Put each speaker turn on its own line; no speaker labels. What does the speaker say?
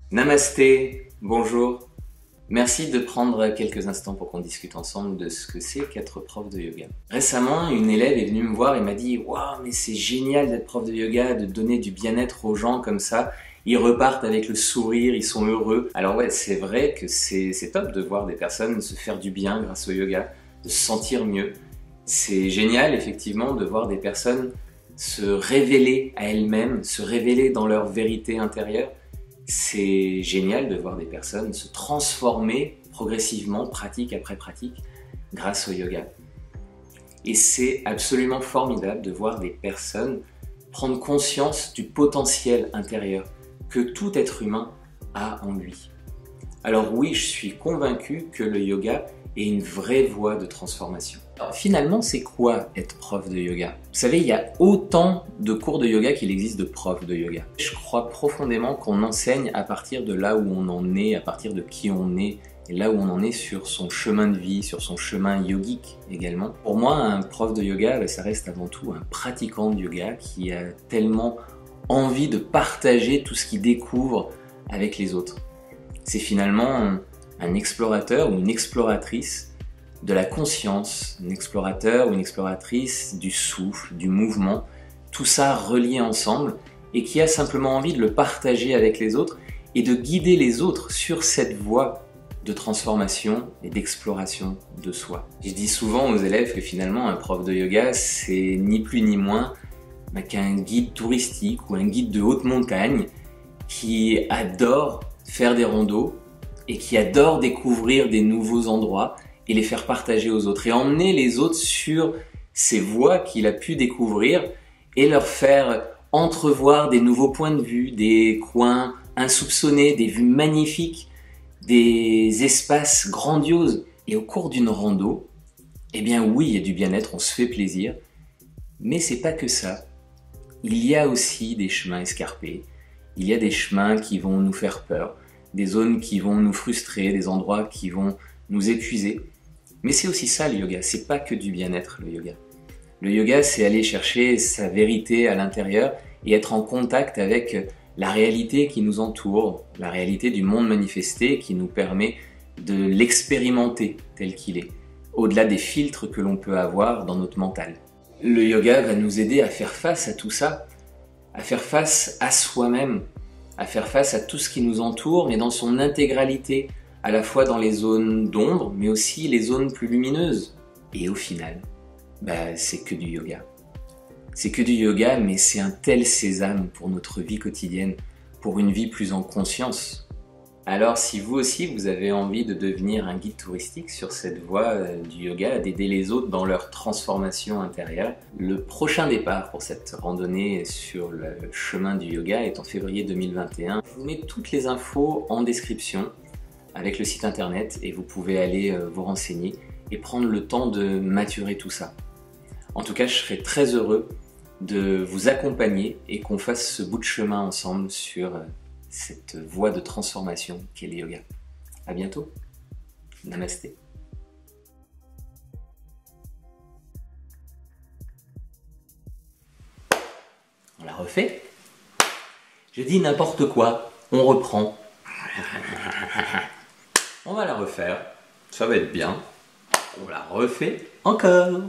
Namasté, bonjour. Merci de prendre quelques instants pour qu'on discute ensemble de ce que c'est qu'être prof de yoga. Récemment, une élève est venue me voir et m'a dit « Waouh, mais c'est génial d'être prof de yoga, de donner du bien-être aux gens comme ça. Ils repartent avec le sourire, ils sont heureux. » Alors ouais, c'est vrai que c'est top de voir des personnes se faire du bien grâce au yoga, de se sentir mieux. C'est génial effectivement de voir des personnes se révéler à elles-mêmes, se révéler dans leur vérité intérieure. C'est génial de voir des personnes se transformer progressivement, pratique après pratique, grâce au yoga. Et c'est absolument formidable de voir des personnes prendre conscience du potentiel intérieur que tout être humain a en lui. Alors oui, je suis convaincu que le yoga est une vraie voie de transformation. Alors, finalement, c'est quoi être prof de yoga? Vous savez, il y a autant de cours de yoga qu'il existe de profs de yoga. Je crois profondément qu'on enseigne à partir de là où on en est, à partir de qui on est, et là où on en est sur son chemin de vie, sur son chemin yogique également. Pour moi, un prof de yoga, ça reste avant tout un pratiquant de yoga qui a tellement envie de partager tout ce qu'il découvre avec les autres. C'est finalement un explorateur ou une exploratrice de la conscience, un explorateur ou une exploratrice du souffle, du mouvement, tout ça relié ensemble et qui a simplement envie de le partager avec les autres et de guider les autres sur cette voie de transformation et d'exploration de soi. Je dis souvent aux élèves que finalement un prof de yoga c'est ni plus ni moins qu'un guide touristique ou un guide de haute montagne qui adore faire des randos et qui adore découvrir des nouveaux endroits et les faire partager aux autres et emmener les autres sur ces voies qu'il a pu découvrir et leur faire entrevoir des nouveaux points de vue, des coins insoupçonnés, des vues magnifiques, des espaces grandioses. Et au cours d'une rando, eh bien oui, il y a du bien-être, on se fait plaisir, mais c'est pas que ça. Il y a aussi des chemins escarpés, il y a des chemins qui vont nous faire peur, des zones qui vont nous frustrer, des endroits qui vont nous épuiser. Mais c'est aussi ça le yoga, c'est pas que du bien-être le yoga. Le yoga, c'est aller chercher sa vérité à l'intérieur et être en contact avec la réalité qui nous entoure, la réalité du monde manifesté qui nous permet de l'expérimenter tel qu'il est, au-delà des filtres que l'on peut avoir dans notre mental. Le yoga va nous aider à faire face à tout ça, à faire face à soi-même, à faire face à tout ce qui nous entoure, mais dans son intégralité, à la fois dans les zones d'ombre, mais aussi les zones plus lumineuses. Et au final, c'est que du yoga. C'est que du yoga, mais c'est un tel sésame pour notre vie quotidienne, pour une vie plus en conscience. Alors si vous aussi, vous avez envie de devenir un guide touristique sur cette voie du yoga, d'aider les autres dans leur transformation intérieure, le prochain départ pour cette randonnée sur le chemin du yoga est en février 2021. Je vous mets toutes les infos en description avec le site internet et vous pouvez aller vous renseigner et prendre le temps de maturer tout ça. En tout cas, je serai très heureux de vous accompagner et qu'on fasse ce bout de chemin ensemble sur cette voie de transformation qu'est le yoga. À bientôt. Namasté. On la refait. Je dis n'importe quoi. On reprend. On va la refaire. Ça va être bien. On la refait encore.